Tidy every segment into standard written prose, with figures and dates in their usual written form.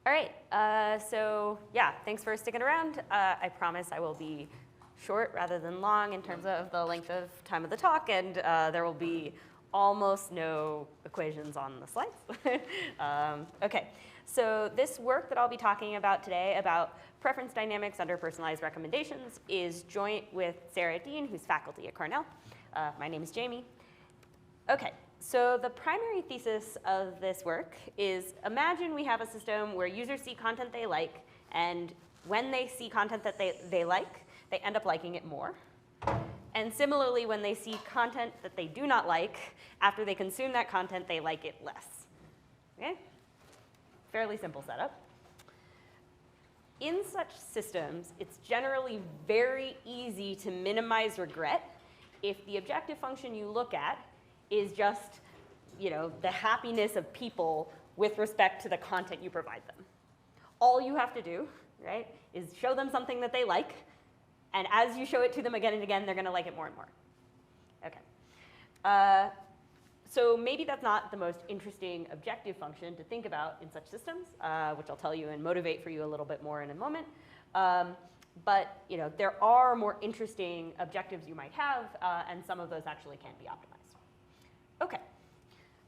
All right, so yeah, thanks for sticking around. I promise I will be short rather than long in terms of the length of time of the talk, and there will be almost no equations on the slides. Okay, so this work that I'll be talking about today about preference dynamics under personalized recommendations is joint with Sarah Dean, who's faculty at Cornell. My name is Jamie. Okay, so the primary thesis of this work is imagine we have a system where users see content they like, and when they see content that they like, they end up liking it more. And similarly, when they see content that they do not like, after they consume that content, they like it less. Okay? Fairly simple setup. In such systems, it's generally very easy to minimize regret if the objective function you look at is just, the happiness of people with respect to the content you provide them. All you have to do, right, is show them something that they like, and as you show it to them again and again, they're going to like it more and more. Okay. So maybe that's not the most interesting objective function to think about in such systems, which I'll tell you and motivate for you a little bit more in a moment. But there are more interesting objectives you might have, and some of those actually can be optimized. Okay.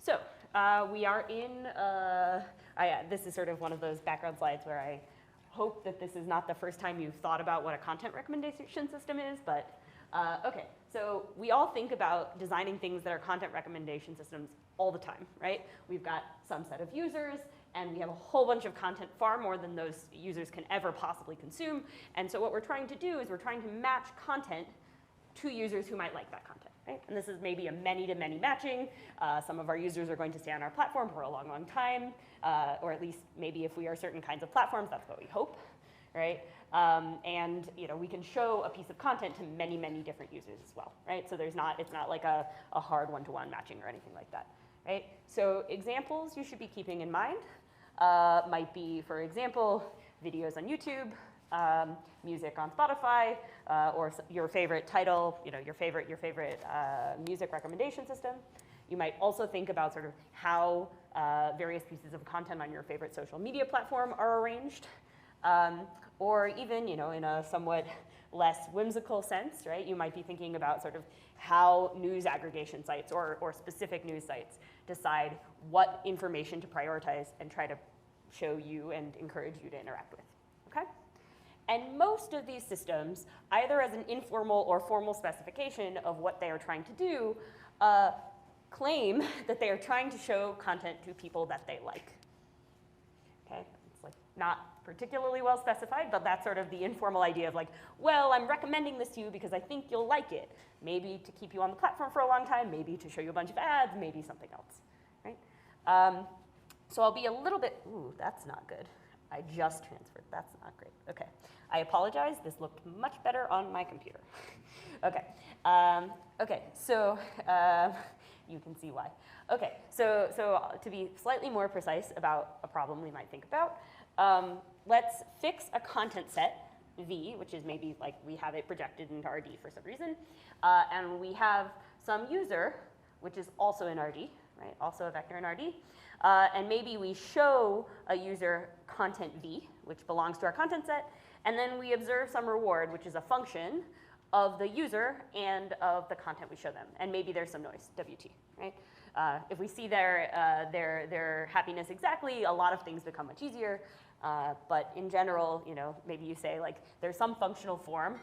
So we are in, this is sort of one of those background slides where I hope that this is not the first time you've thought about what a content recommendation system is, but okay. So we all think about designing things that are content recommendation systems all the time, right? We've got some set of users, and we have a whole bunch of content, far more than those users can ever possibly consume. And so what we're trying to do is we're trying to match content to users who might like that content, right? And this is maybe a many-to-many matching. Some of our users are going to stay on our platform for a long, long time, or at least maybe if we are certain kinds of platforms, that's what we hope, right? And we can show a piece of content to many, many different users as well, right? So it's not like a hard one-to-one matching or anything like that, right? So examples you should be keeping in mind might be, for example, videos on YouTube, music on Spotify, or your favorite title, your favorite music recommendation system. You might also think about sort of how various pieces of content on your favorite social media platform are arranged. Or even, in a somewhat less whimsical sense, right? You might be thinking about sort of how news aggregation sites or specific news sites decide what information to prioritize and try to show you and encourage you to interact with, okay? And most of these systems, either as an informal or formal specification of what they are trying to do, claim that they are trying to show content to people that they like, okay? It's like not particularly well specified, but that's sort of the informal idea of like, well, I'm recommending this to you because I think you'll like it. Maybe to keep you on the platform for a long time, maybe to show you a bunch of ads, maybe something else, right? So I'll be a little bit, ooh, that's not good. I just transferred, that's not great. Okay, I apologize, this looked much better on my computer. Okay, okay, so you can see why. Okay, so to be slightly more precise about a problem we might think about, let's fix a content set, V, which is maybe like we have it projected into RD for some reason, and we have some user, which is also in RD, right, also a vector in RD, and maybe we show a user content V, which belongs to our content set, and then we observe some reward, which is a function of the user and of the content we show them, and maybe there's some noise, WT, right? If we see their happiness exactly, a lot of things become much easier. But in general, maybe you say like there's some functional form.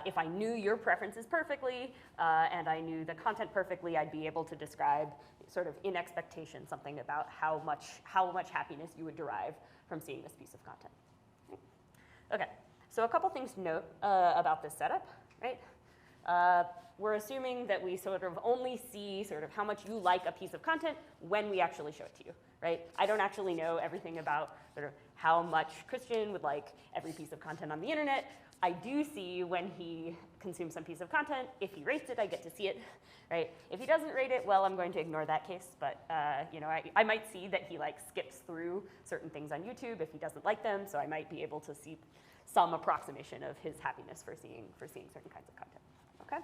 If I knew your preferences perfectly and I knew the content perfectly, I'd be able to describe sort of in expectation something about how much happiness you would derive from seeing this piece of content. Right? Okay, so a couple things to note about this setup, right? We're assuming that we sort of only see sort of how much you like a piece of content when we actually show it to you, right? I don't actually know everything about sort of how much Christian would like every piece of content on the internet. I do see when he consumes some piece of content. If he rates it, I get to see it, right? If he doesn't rate it, well, I'm going to ignore that case. But I might see that he like skips through certain things on YouTube if he doesn't like them. So I might be able to see some approximation of his happiness for seeing certain kinds of content. Okay.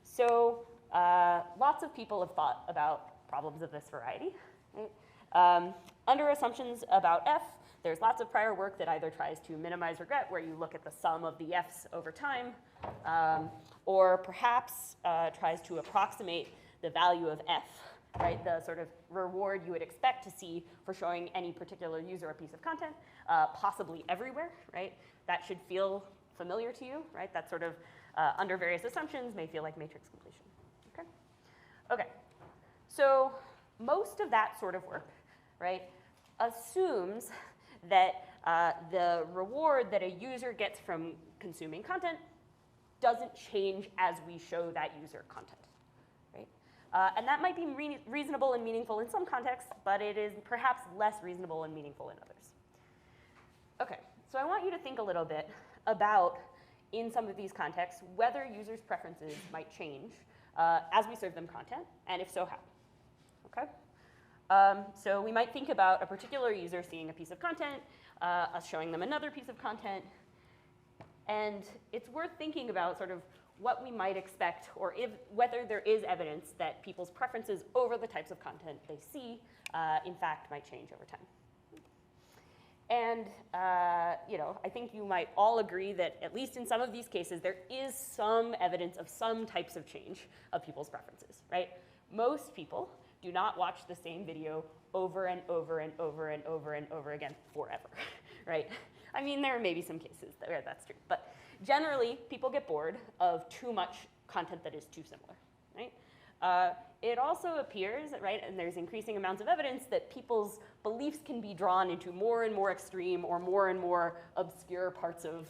So lots of people have thought about problems of this variety. Right? Under assumptions about F, There's lots of prior work that either tries to minimize regret, where you look at the sum of the Fs over time, or perhaps tries to approximate the value of F, right? The sort of reward you would expect to see for showing any particular user a piece of content, possibly everywhere, right? That should feel familiar to you, right? That sort of, under various assumptions, may feel like matrix completion, okay? Okay, so most of that sort of work, right, assumes that the reward that a user gets from consuming content doesn't change as we show that user content, right? And that might be reasonable and meaningful in some contexts, but it is perhaps less reasonable and meaningful in others. Okay, so I want you to think a little bit about, in some of these contexts, whether users' preferences might change as we serve them content, and if so, how, okay? So we might think about a particular user seeing a piece of content, us showing them another piece of content, and it's worth thinking about sort of what we might expect, or whether there is evidence that people's preferences over the types of content they see, in fact, might change over time. And you know, I think you might all agree that, at least in some of these cases, there is some evidence of some types of change of people's preferences, right? Most people do not watch the same video over and over and over and over and over again forever, right? I mean, there may be some cases where that's true, but generally, people get bored of too much content that is too similar, right? It also appears, right, and there's increasing amounts of evidence that people's beliefs can be drawn into more and more extreme or more obscure parts of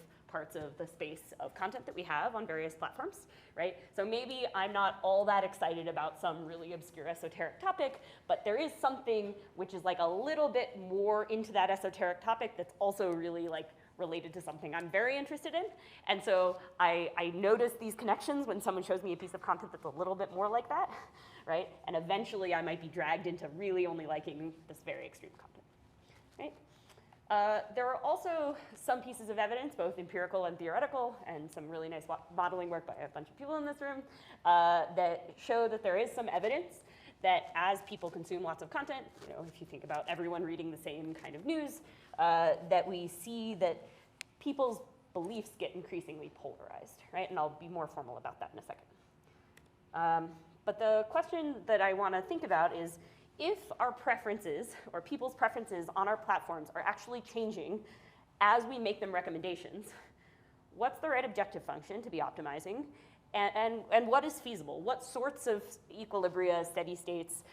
the space of content that we have on various platforms, right? So maybe I'm not all that excited about some really obscure esoteric topic, but there is something which is like a little bit more into that esoteric topic that's also really like related to something I'm very interested in. And so I notice these connections when someone shows me a piece of content that's a little bit more like that, right? And eventually I might be dragged into really only liking this very extreme content, right? There are also some pieces of evidence, both empirical and theoretical, and some really nice modeling work by a bunch of people in this room, that show that there is some evidence that as people consume lots of content, you know, if you think about everyone reading the same kind of news, that we see that people's beliefs get increasingly polarized, right? And I'll be more formal about that in a second. But the question that I want to think about is, if our preferences, or people's preferences on our platforms, are actually changing as we make them recommendations, what's the right objective function to be optimizing? And what is feasible? What sorts of equilibria, steady states,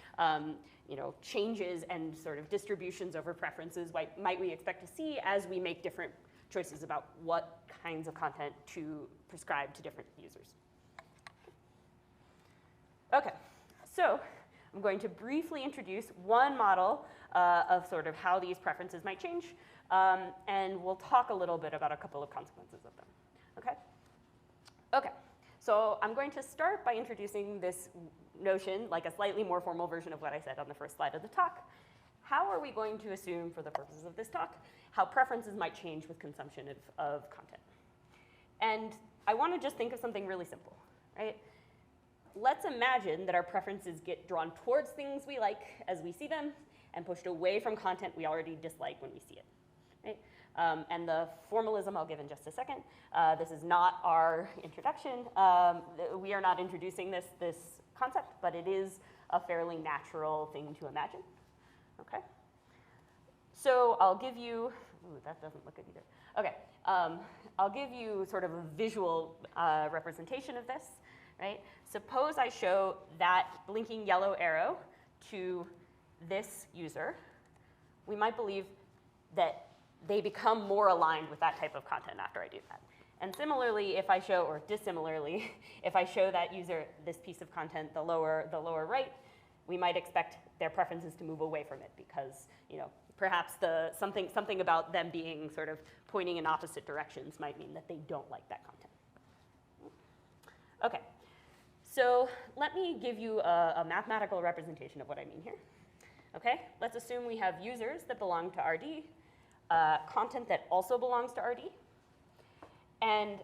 you know, changes and sort of distributions over preferences might we expect to see as we make different choices about what kinds of content to prescribe to different users? Okay, so I'm going to briefly introduce one model of sort of how these preferences might change, and we'll talk a little bit about a couple of consequences of them, okay? Okay. So I'm going to start by introducing this notion, like a slightly more formal version of what I said on the first slide of the talk. How are we going to assume, for the purposes of this talk, how preferences might change with consumption of content? And I want to just think of something really simple, right? Let's imagine that our preferences get drawn towards things we like as we see them, and pushed away from content we already dislike when we see it, right? And the formalism I'll give in just a second. This is not our introduction. We are not introducing this concept, but it is a fairly natural thing to imagine, okay? So I'll give you, ooh, that doesn't look good either. Okay, I'll give you sort of a visual representation of this, right? Suppose I show that blinking yellow arrow to this user. We might believe that they become more aligned with that type of content after I do that. And similarly, if I show, or dissimilarly, if I show that user this piece of content, the lower right, we might expect their preferences to move away from it because, you know, perhaps something about them being sort of pointing in opposite directions might mean that they don't like that content. Okay, so let me give you a mathematical representation of what I mean here. Okay, let's assume we have users that belong to RD, content that also belongs to RD. And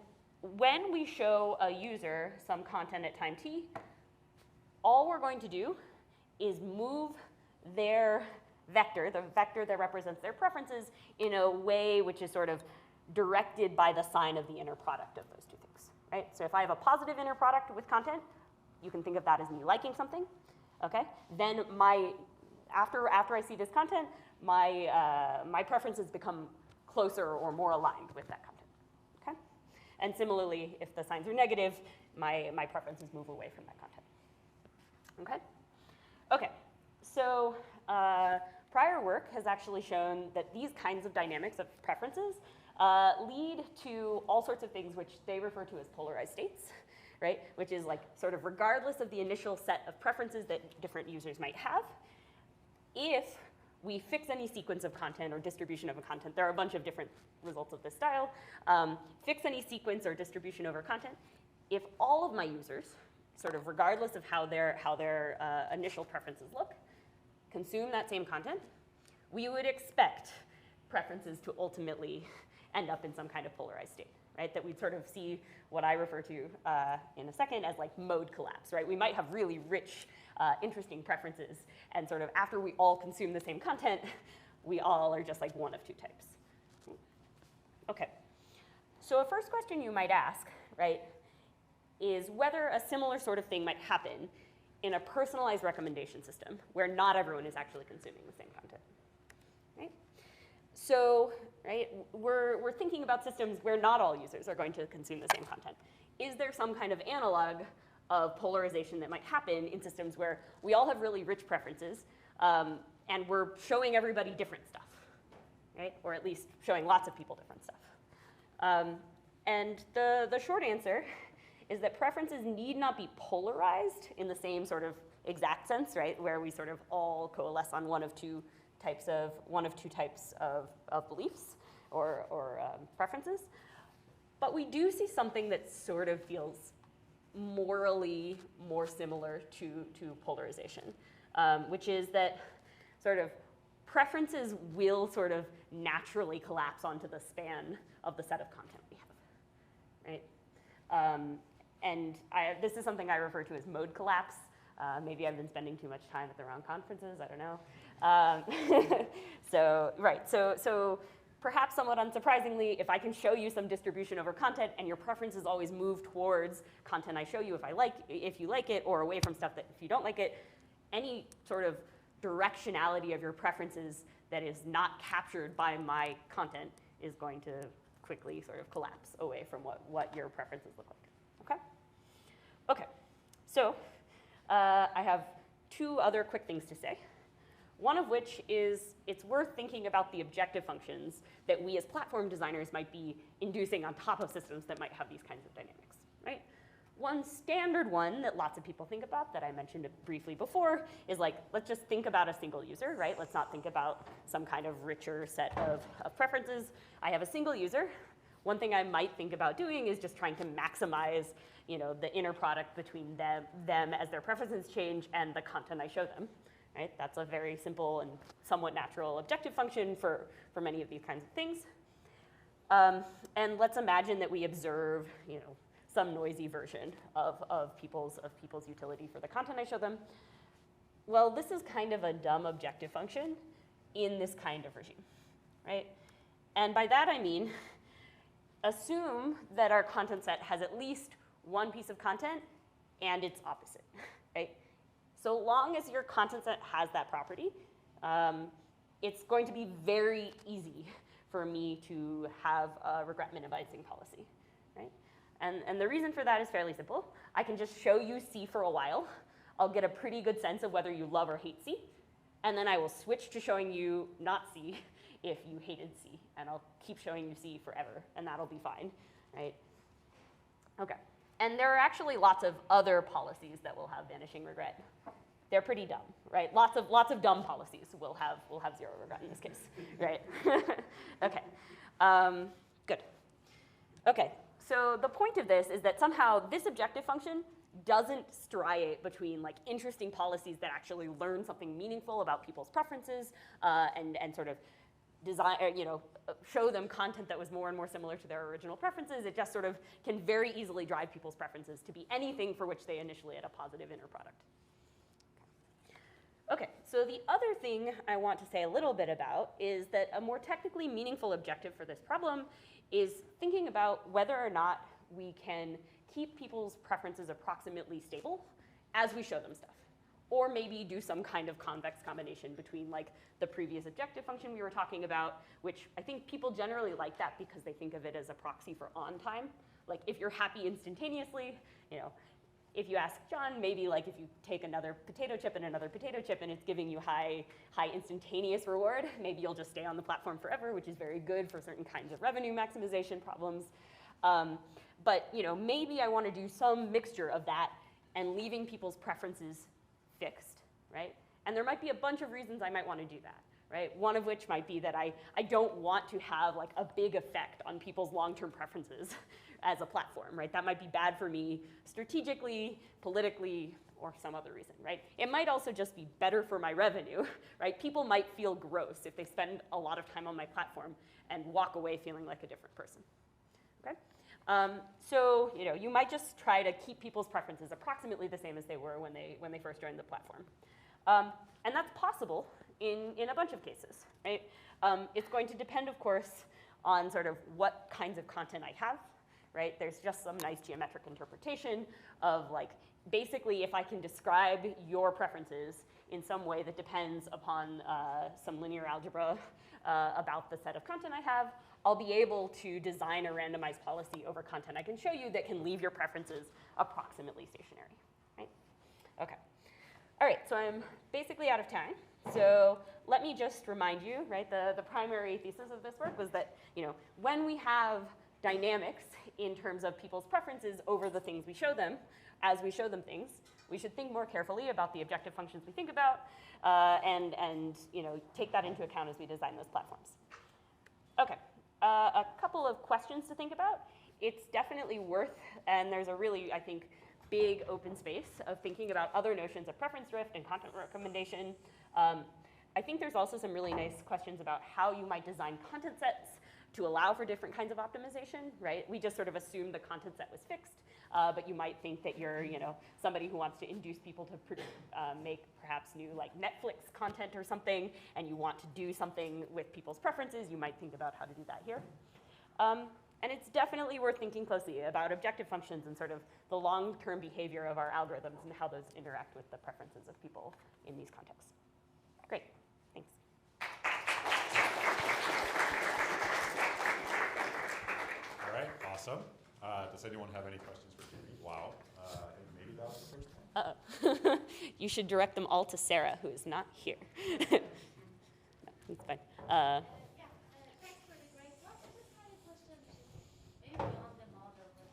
when we show a user some content at time t, all we're going to do is move their vector, the vector that represents their preferences, in a way which is sort of directed by the sign of the inner product of those two things, right? So if I have a positive inner product with content, you can think of that as me liking something, okay? Then after I see this content, my preferences become closer or more aligned with that content, okay? And similarly, if the signs are negative, my preferences move away from that content, okay? Okay, so prior work has actually shown that these kinds of dynamics of preferences lead to all sorts of things which they refer to as polarized states, right? Which is like sort of regardless of the initial set of preferences that different users might have, if we fix any sequence of content or distribution of a content, there are a bunch of different results of this style, fix any sequence or distribution over content, if all of my users, sort of regardless of how their initial preferences look, consume that same content, we would expect preferences to ultimately end up in some kind of polarized state, right? That we'd sort of see what I refer to in a second as like mode collapse, right? We might have really rich, interesting preferences, and sort of after we all consume the same content, we all are just like one of two types. Okay, so a first question you might ask, right, is whether a similar sort of thing might happen in a personalized recommendation system where not everyone is actually consuming the same content, right? So, right, we're thinking about systems where not all users are going to consume the same content. Is there some kind of analog of polarization that might happen in systems where we all have really rich preferences and we're showing everybody different stuff, right? Or at least showing lots of people different stuff. And the short answer is that preferences need not be polarized in the same sort of exact sense, right? Where we sort of all coalesce on one of two types of beliefs or preferences. But we do see something that sort of feels morally more similar to polarization, which is that sort of preferences will sort of naturally collapse onto the span of the set of content we have, right? And this is something I refer to as mode collapse. Maybe I've been spending too much time at the wrong conferences, I don't know. So perhaps somewhat unsurprisingly, if I can show you some distribution over content and your preferences always move towards content I show you if you like it, or away from stuff that if you don't like it, any sort of directionality of your preferences that is not captured by my content is going to quickly sort of collapse away from what your preferences look like. Okay? Okay, so I have two other quick things to say. One of which is it's worth thinking about the objective functions that we as platform designers might be inducing on top of systems that might have these kinds of dynamics, right? One standard one that lots of people think about that I mentioned briefly before is like, let's just think about a single user, right? Let's not think about some kind of richer set of preferences. I have a single user. One thing I might think about doing is just trying to maximize, you know, the inner product between them as their preferences change and the content I show them. Right? That's a very simple and somewhat natural objective function for many of these kinds of things. And let's imagine that we observe, you know, some noisy version of people's utility for the content I show them. Well, this is kind of a dumb objective function in this kind of regime, right? And by that I mean, assume that our content set has at least one piece of content and its opposite, right? So long as your content set has that property, it's going to be very easy for me to have a regret minimizing policy, right? And the reason for that is fairly simple. I can just show you C for a while. I'll get a pretty good sense of whether you love or hate C. And then I will switch to showing you not C if you hated C. And I'll keep showing you C forever, and that'll be fine, right? Okay. And there are actually lots of other policies that will have vanishing regret. They're pretty dumb, right? Lots of dumb policies will have zero regret in this case, right? Okay, good. Okay, so the point of this is that somehow this objective function doesn't striate between like interesting policies that actually learn something meaningful about people's preferences and sort of design, you know, show them content that was more and more similar to their original preferences. It just sort of can very easily drive people's preferences to be anything for which they initially had a positive inner product. Okay, so the other thing I want to say a little bit about is that a more technically meaningful objective for this problem is thinking about whether or not we can keep people's preferences approximately stable as we show them stuff. Or maybe do some kind of convex combination between like the previous objective function we were talking about, which I think people generally like that because they think of it as a proxy for on time. Like if you're happy instantaneously, you know, if you ask John, maybe like if you take another potato chip and another potato chip and it's giving you high instantaneous reward, maybe you'll just stay on the platform forever, which is very good for certain kinds of revenue maximization problems. But you know, maybe I want to do some mixture of that and leaving people's preferences fixed, right? And there might be a bunch of reasons I might want to do that, right? One of which might be that I don't want to have like a big effect on people's long-term preferences as a platform, right? That might be bad for me strategically, politically, or some other reason, right? It might also just be better for my revenue, right? People might feel gross if they spend a lot of time on my platform and walk away feeling like a different person, okay? So, you know, you might just try to keep people's preferences approximately the same as they were when they first joined the platform. And that's possible in a bunch of cases, right? It's going to depend, of course, on sort of what kinds of content I have, right? There's just some nice geometric interpretation of like, basically if I can describe your preferences in some way that depends upon some linear algebra about the set of content I have, I'll be able to design a randomized policy over content I can show you that can leave your preferences approximately stationary, right? Okay. All right, so I'm basically out of time. So let me just remind you, right, the primary thesis of this work was that, you know, when we have dynamics in terms of people's preferences over the things we show them, as we show them things, we should think more carefully about the objective functions we think about and you know, take that into account as we design those platforms. Okay, a couple of questions to think about. It's definitely worth, and there's a really, I think, big open space of thinking about other notions of preference drift and content recommendation. I think there's also some really nice questions about how you might design content sets to allow for different kinds of optimization, right? We just sort of assumed the content set was fixed, but you might think that you're, you know, somebody who wants to induce people to make perhaps new like Netflix content or something, and you want to do something with people's preferences, you might think about how to do that here. And it's definitely worth thinking closely about objective functions and sort of the long-term behavior of our algorithms and how those interact with the preferences of people in these contexts. Great, thanks. All right, awesome. Does anyone have any questions for Jamie? Wow, maybe that was the first one. Uh-oh. You should direct them all to Sarah, who is not here. No, it's fine. Thanks for the great talk. I just had a question, maybe on the model, but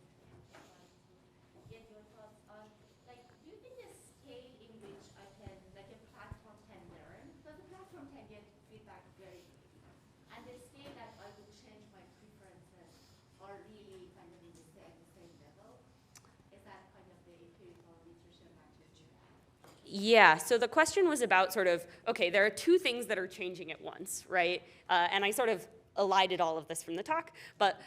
get your thoughts on, like, do you think the scale in which I can, like a platform can learn, because the platform can get feedback very quickly, and the scale that I would change my preferences are really kind of in the same level? Is that kind of the empirical literature matches you have? Yeah, so the question was about sort of, okay, there are two things that are changing at once, right? And I sort of elided all of this from the talk, but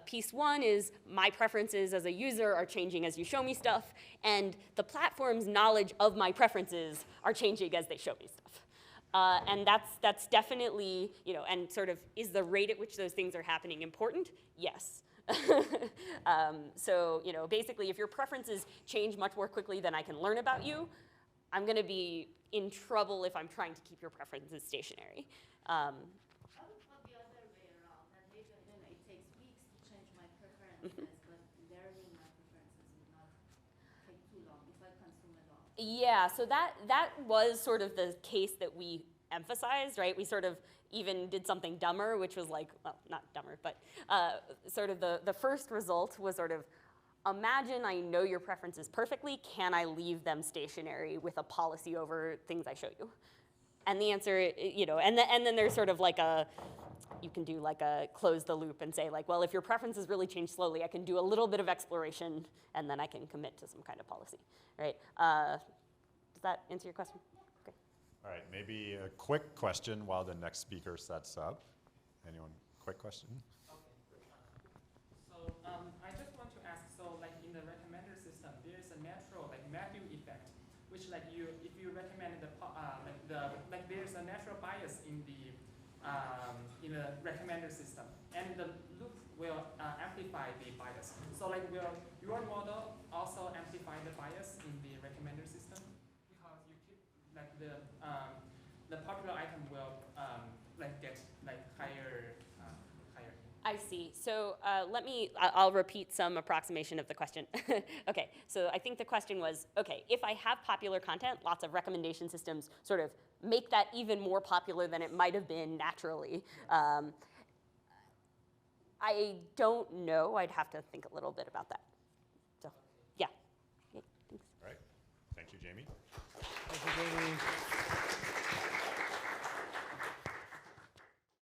piece one is my preferences as a user are changing as you show me stuff, and the platform's knowledge of my preferences are changing as they show me stuff. And that's definitely, you know, and sort of, is the rate at which those things are happening important? Yes. So, you know, basically, if your preferences change much more quickly than I can learn about you, I'm going to be in trouble if I'm trying to keep your preferences stationary. I would thought the other way around, that maybe, I don't know, it takes weeks to change my preferences, but learning my preferences would not take too long if I consume a lot. Yeah, so that was sort of the case that we emphasized, right? We sort of even did something dumber, which was like, well, not dumber, but sort of the first result was sort of, imagine I know your preferences perfectly, can I leave them stationary with a policy over things I show you? And the answer, you know, and then there's sort of like you can do like a close the loop and say like, well, if your preferences really change slowly, I can do a little bit of exploration and then I can commit to some kind of policy, right? Does that answer your question? Okay. All right, maybe a quick question while the next speaker sets up. Anyone, quick question? So I just want to ask, so like in the recommender system, there's a natural like Matthew effect, which like if you recommend the like there's a natural bias in the recommender system, and the loop will amplify the bias. So like will your model also amplify the bias in the recommender system? Because you keep like the popular item will get like higher. I see. So I'll repeat some approximation of the question. Okay, so I think the question was, okay, if I have popular content, lots of recommendation systems sort of make that even more popular than it might have been naturally. I don't know. I'd have to think a little bit about that. So, yeah. Okay, thanks. All right. Thank you, Jamie. Thank you, Jamie.